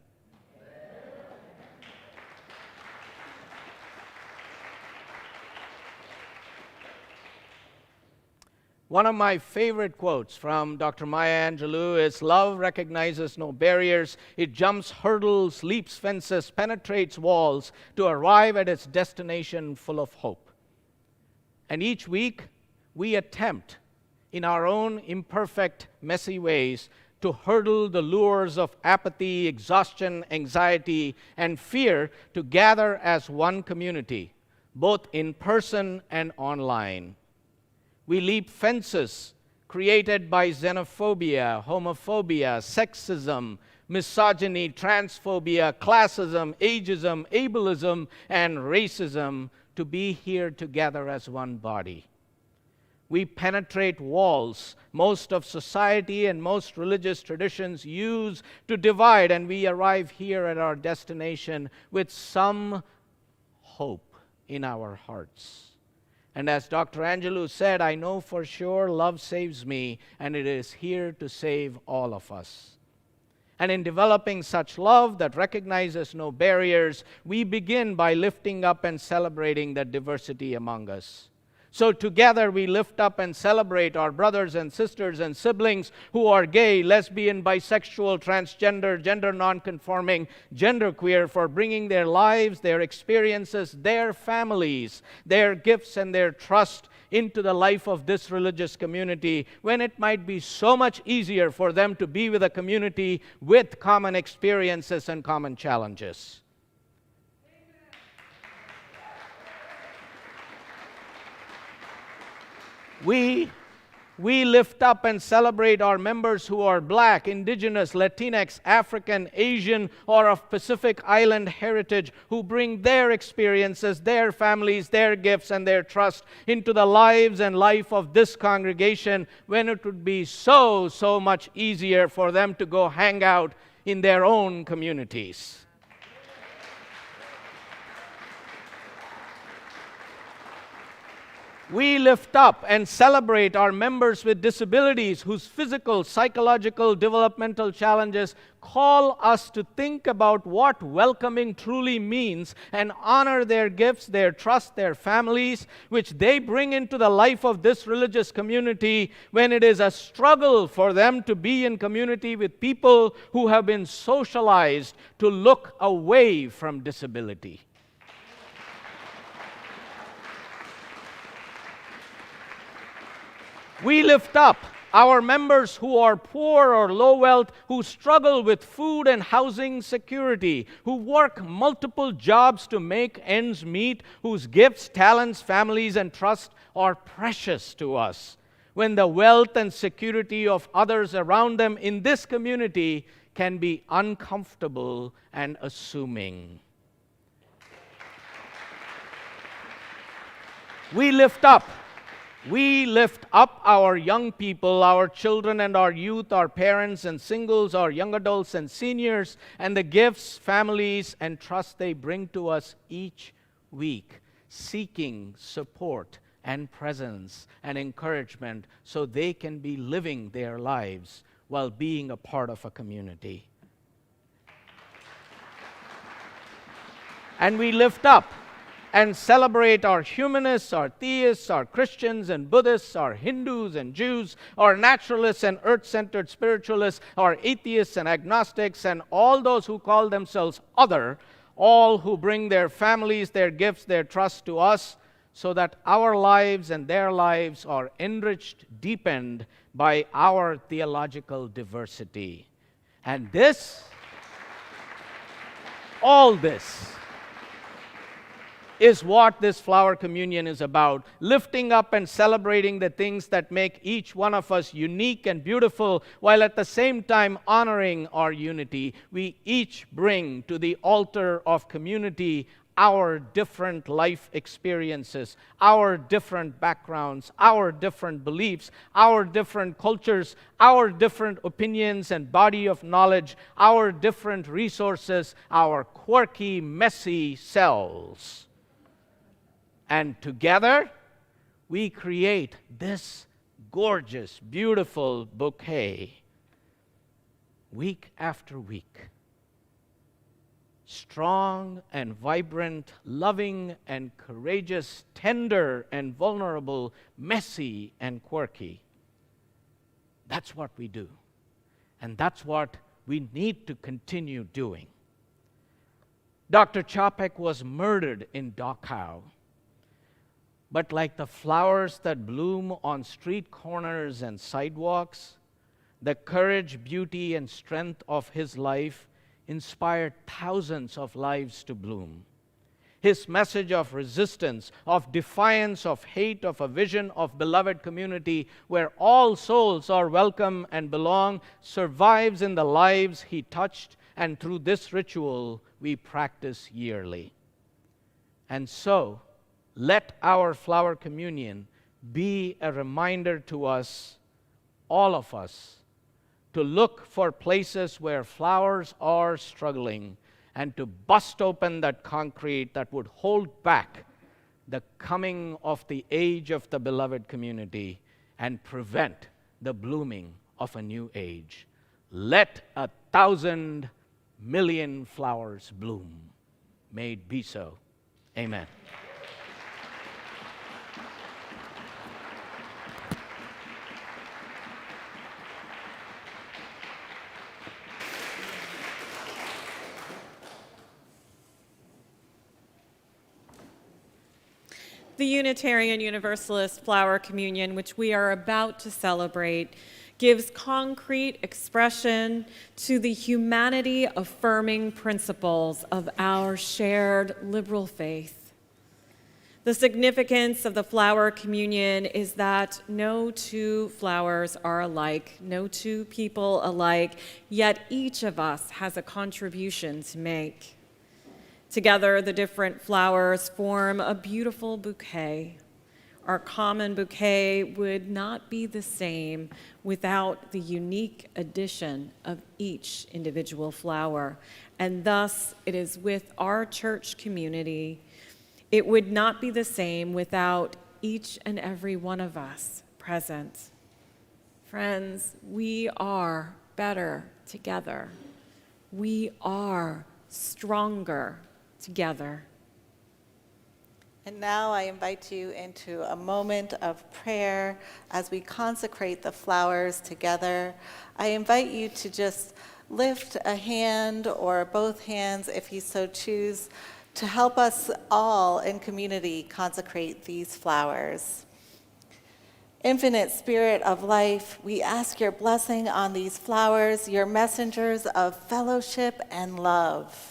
One of my favorite quotes from Dr. Maya Angelou is, "Love recognizes no barriers. It jumps hurdles, leaps fences, penetrates walls to arrive at its destination full of hope." And each week, we attempt, in our own imperfect, messy ways, to hurdle the lures of apathy, exhaustion, anxiety, and fear to gather as one community, both in person and online. We leap fences created by xenophobia, homophobia, sexism, misogyny, transphobia, classism, ageism, ableism, and racism to be here together as one body. We penetrate walls most of society and most religious traditions use to divide, and we arrive here at our destination with some hope in our hearts. And as Dr. Angelou said, "I know for sure love saves me, and it is here to save all of us." And in developing such love that recognizes no barriers, we begin by lifting up and celebrating the diversity among us. So together we lift up and celebrate our brothers and sisters and siblings who are gay, lesbian, bisexual, transgender, gender nonconforming, genderqueer, for bringing their lives, their experiences, their families, their gifts and their trust into the life of this religious community, when it might be so much easier for them to be with a community with common experiences and common challenges. We lift up and celebrate our members who are Black, Indigenous, Latinx, African, Asian, or of Pacific Island heritage, who bring their experiences, their families, their gifts, and their trust into the lives and life of this congregation, when it would be so much easier for them to go hang out in their own communities. We lift up and celebrate our members with disabilities whose physical, psychological, developmental challenges call us to think about what welcoming truly means and honor their gifts, their trust, their families, which they bring into the life of this religious community when it is a struggle for them to be in community with people who have been socialized to look away from disability. We lift up our members who are poor or low wealth, who struggle with food and housing security, who work multiple jobs to make ends meet, whose gifts, talents, families, and trust are precious to us, when the wealth and security of others around them in this community can be uncomfortable and assuming. We lift up our young people, our children and our youth, our parents and singles, our young adults and seniors, and the gifts, families, and trust they bring to us each week, seeking support and presence and encouragement so they can be living their lives while being a part of a community. And we lift up and celebrate our humanists, our theists, our Christians and Buddhists, our Hindus and Jews, our naturalists and earth-centered spiritualists, our atheists and agnostics, and all those who call themselves other, all who bring their families, their gifts, their trust to us, so that our lives and their lives are enriched, deepened by our theological diversity. And this, all this, is what this flower communion is about, lifting up and celebrating the things that make each one of us unique and beautiful, while at the same time honoring our unity. We each bring to the altar of community our different life experiences, our different backgrounds, our different beliefs, our different cultures, our different opinions and body of knowledge, our different resources, our quirky, messy selves. And together, we create this gorgeous, beautiful bouquet, week after week. Strong and vibrant, loving and courageous, tender and vulnerable, messy and quirky. That's what we do. And that's what we need to continue doing. Dr. Chapek was murdered in Dachau. But like the flowers that bloom on street corners and sidewalks, the courage, beauty, and strength of his life inspired thousands of lives to bloom. His message of resistance, of defiance, of hate, of a vision of beloved community where all souls are welcome and belong, survives in the lives he touched, and through this ritual we practice yearly. And so, let our flower communion be a reminder to us, all of us, to look for places where flowers are struggling and to bust open that concrete that would hold back the coming of the age of the beloved community and prevent the blooming of a new age. Let 1,000 million flowers bloom. May it be so. Amen. The Unitarian Universalist Flower Communion, which we are about to celebrate, gives concrete expression to the humanity-affirming principles of our shared liberal faith. The significance of the flower communion is that no two flowers are alike, no two people alike, yet each of us has a contribution to make. Together, the different flowers form a beautiful bouquet. Our common bouquet would not be the same without the unique addition of each individual flower. And thus, it is with our church community. It would not be the same without each and every one of us present. Friends, we are better together. We are stronger together. And now I invite you into a moment of prayer as we consecrate the flowers together. I invite you to just lift a hand or both hands, if you so choose, to help us all in community consecrate these flowers. Infinite Spirit of life, we ask your blessing on these flowers, your messengers of fellowship and love.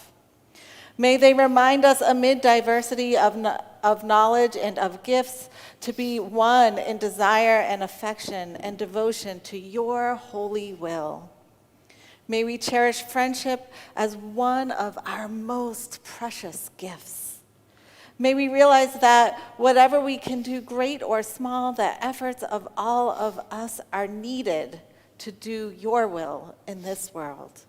May they remind us amid diversity of knowledge and of gifts to be one in desire and affection and devotion to your holy will. May we cherish friendship as one of our most precious gifts. May we realize that whatever we can do, great or small, the efforts of all of us are needed to do your will in this world.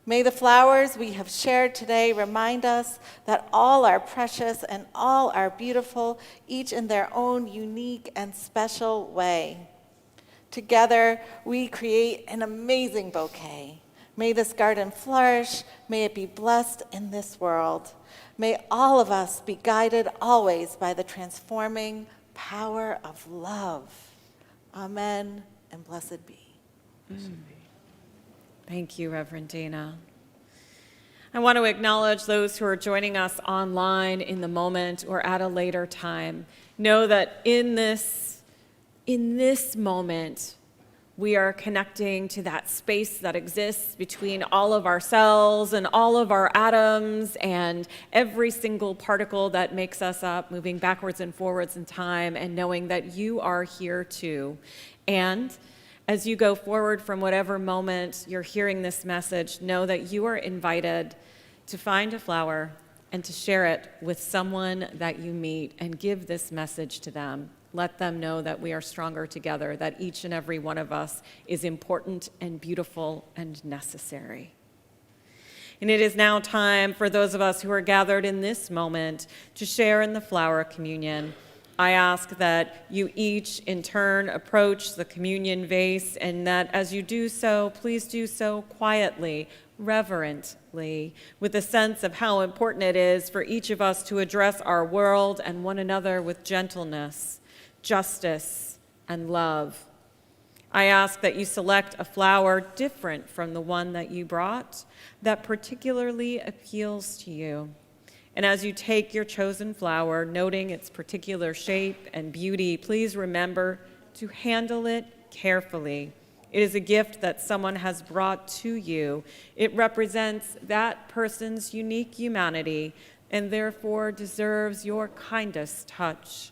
May the flowers we have shared today remind us that all are precious and all are beautiful, each in their own unique and special way. Together, we create an amazing bouquet. May this garden flourish. May it be blessed in this world. May all of us be guided always by the transforming power of love. Amen and blessed be. Thank you, Reverend Dayna. I want to acknowledge those who are joining us online in the moment or at a later time. Know that in this moment, we are connecting to that space that exists between all of our cells and all of our atoms and every single particle that makes us up, moving backwards and forwards in time, and knowing that you are here too. And as you go forward from whatever moment you're hearing this message, know that you are invited to find a flower and to share it with someone that you meet and give this message to them. Let them know that we are stronger together, that each and every one of us is important and beautiful and necessary. And it is now time for those of us who are gathered in this moment to share in the flower communion. I ask that you each in turn approach the communion vase, and that as you do so, please do so quietly, reverently, with a sense of how important it is for each of us to address our world and one another with gentleness, justice, and love. I ask that you select a flower different from the one that you brought, that particularly appeals to you. And as you take your chosen flower, noting its particular shape and beauty, please remember to handle it carefully. It is a gift that someone has brought to you. It represents that person's unique humanity and therefore deserves your kindest touch.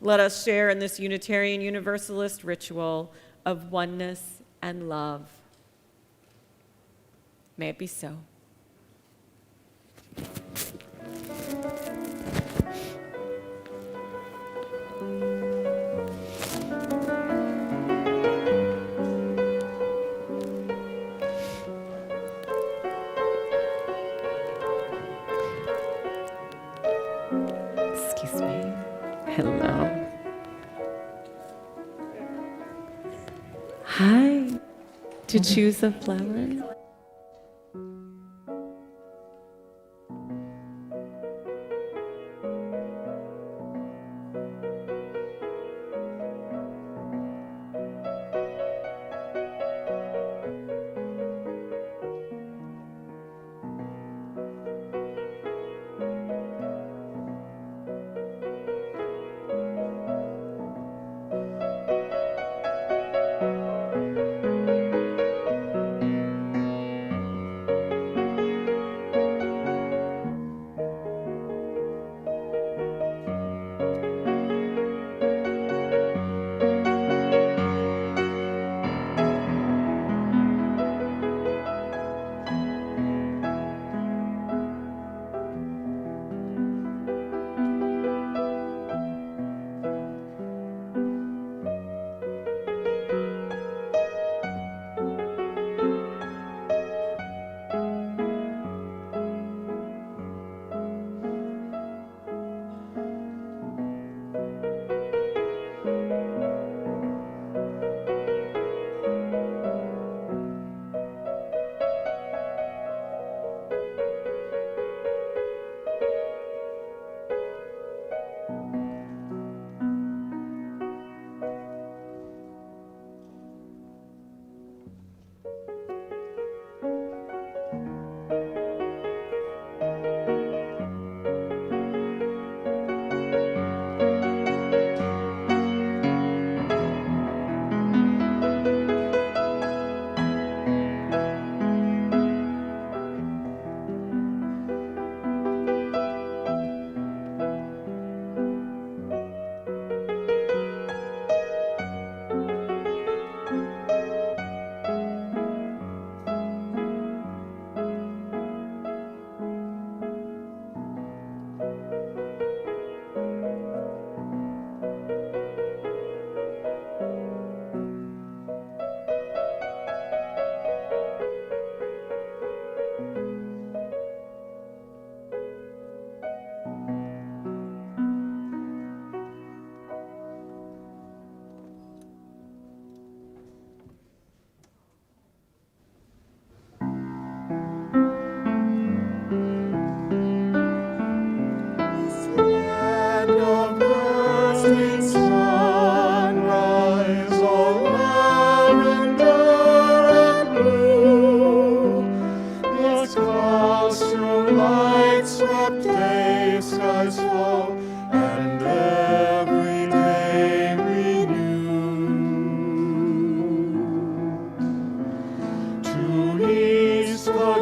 Let us share in this Unitarian Universalist ritual of oneness and love. May it be so. Excuse me. Hello. Hi. To choose a flower?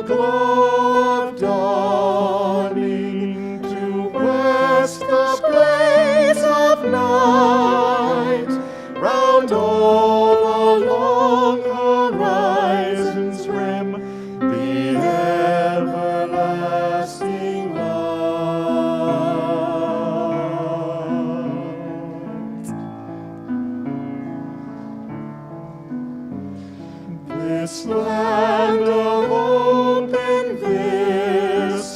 glow of dawning, to west the blaze of night, round all the long horizon's rim, the everlasting light. This land of open vistas,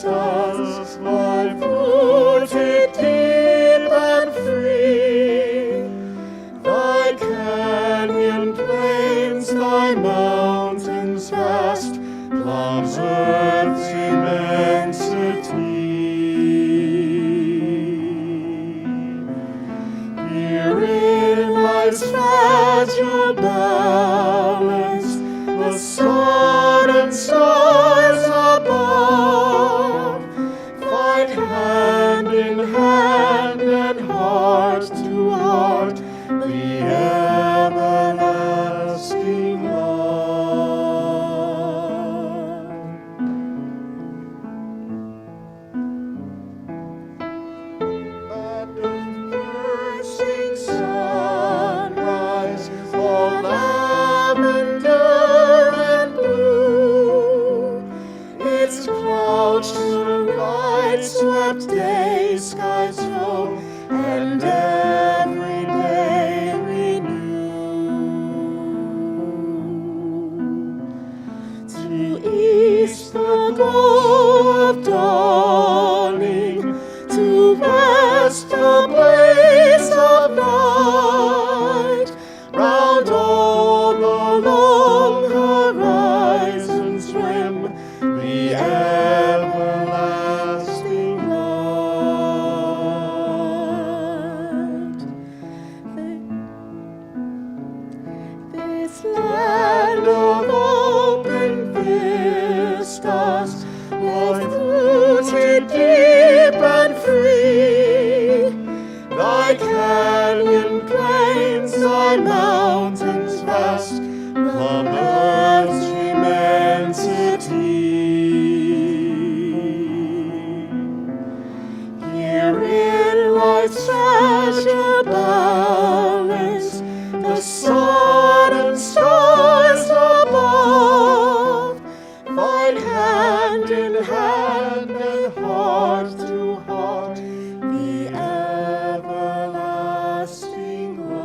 life rooted deep and free, thy canyon plains, thy mountains vast, plums earth's immensity. Herein life's fragile balance, the sun and stars above fight hand in hand and heart to heart, the everlasting love. Land of bursting sunrise, all lavender and blue, its clouds to light swept day skies show, and every day renew. To east the glow of dawning, to west the blaze of night, round all the long horizon's rim, the everlasting light. This land of open vistas, life rooted deep and free, thy canyon plains, thy mountains vast, from earth's immensity. Herein life's fragile balance, the sun and stars above fight hand in hand and heart to heart, the everlasting love.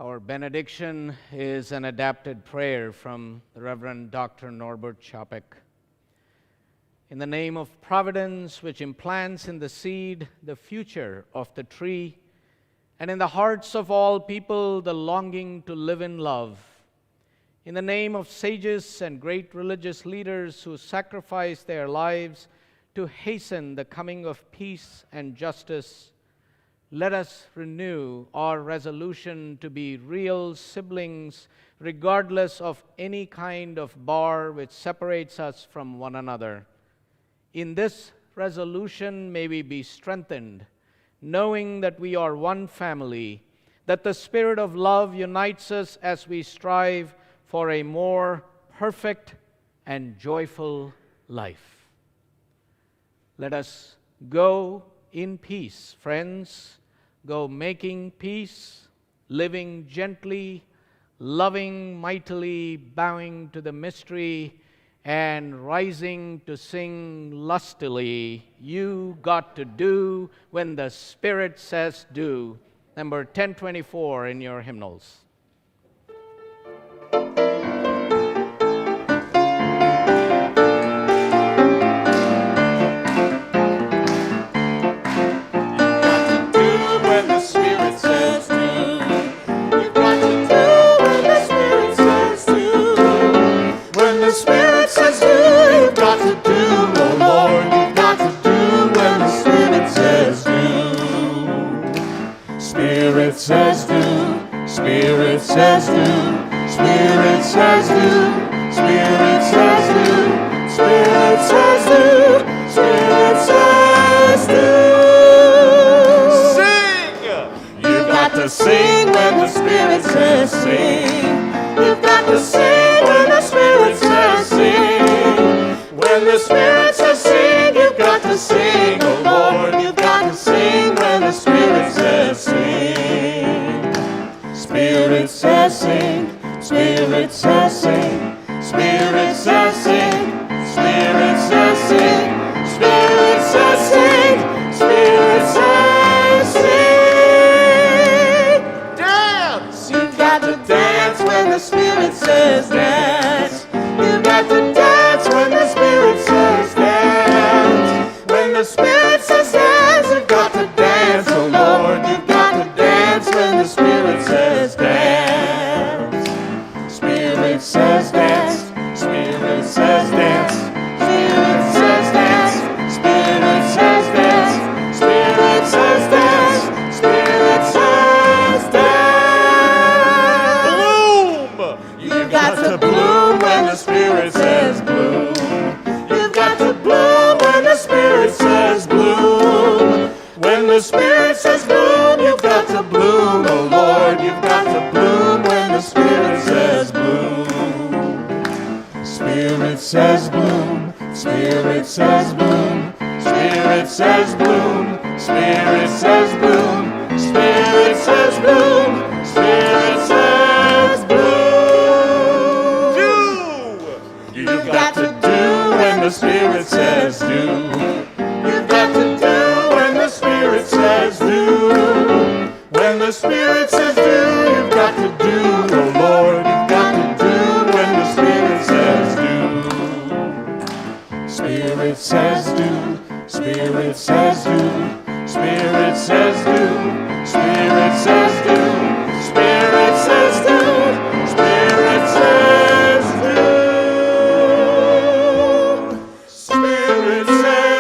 Our benediction is an adapted prayer from the Reverend Dr. Norbert Chapek. In the name of Providence, which implants in the seed the future of the tree, and in the hearts of all people the longing to live in love, in the name of sages and great religious leaders who sacrifice their lives to hasten the coming of peace and justice, let us renew our resolution to be real siblings, regardless of any kind of bar which separates us from one another. In this resolution may we be strengthened, knowing that we are one family, that the spirit of love unites us as we strive for a more perfect and joyful life. Let us go in peace, friends. Go making peace, living gently, loving mightily, bowing to the mystery, and rising to sing lustily. You got to do when the Spirit says do. Number 1024 in your hymnals. Spirit says do, Spirit says do, Spirit says do, Spirit says do. Spirit says do. Spirit says do. Sing! You've got to sing when the Spirit says sing. You've got to sing when the Spirit says sing. When the Spirit says sing, you've got to sing, oh Lord. You've got to sing when the Spirit says sing. Spirit says sing. Spirit says sing. Spirit says sing. Spirit says sing. Spirit says sing. Spirit says sing. Dance! You've got to dance when the Spirit says dance. You've got to dance when the Spirit says dance. When the Spirit says dance, you've got to dance, oh Lord. You've got to dance when the Spirit says dance. Spirit says dance. Spirit says dance. Spirit says dance. Spirit says dance. Spirit says dance. Spirit says dance. Bloom! You've got to bloom when the Spirit says bloom. You've got to bloom when the Spirit says bloom. When the Spirit says bloom, you've got to bloom, oh Lord. You've got to bloom when the Spirit says bloom. Spirit says bloom. Spirit says bloom. Spirit says bloom. Spirit says bloom. Spirit says bloom. Spirit says bloom. Do! You've got to do when the Spirit says do. You've got to do when the Spirit says do. When the Spirit says do, you've got to do, oh Lord. You've got to do when the Spirit says do. Spirit says do. Spirit says do. Spirit says do. Spirit says do. Spirit says do. Spirit says do. Spirit says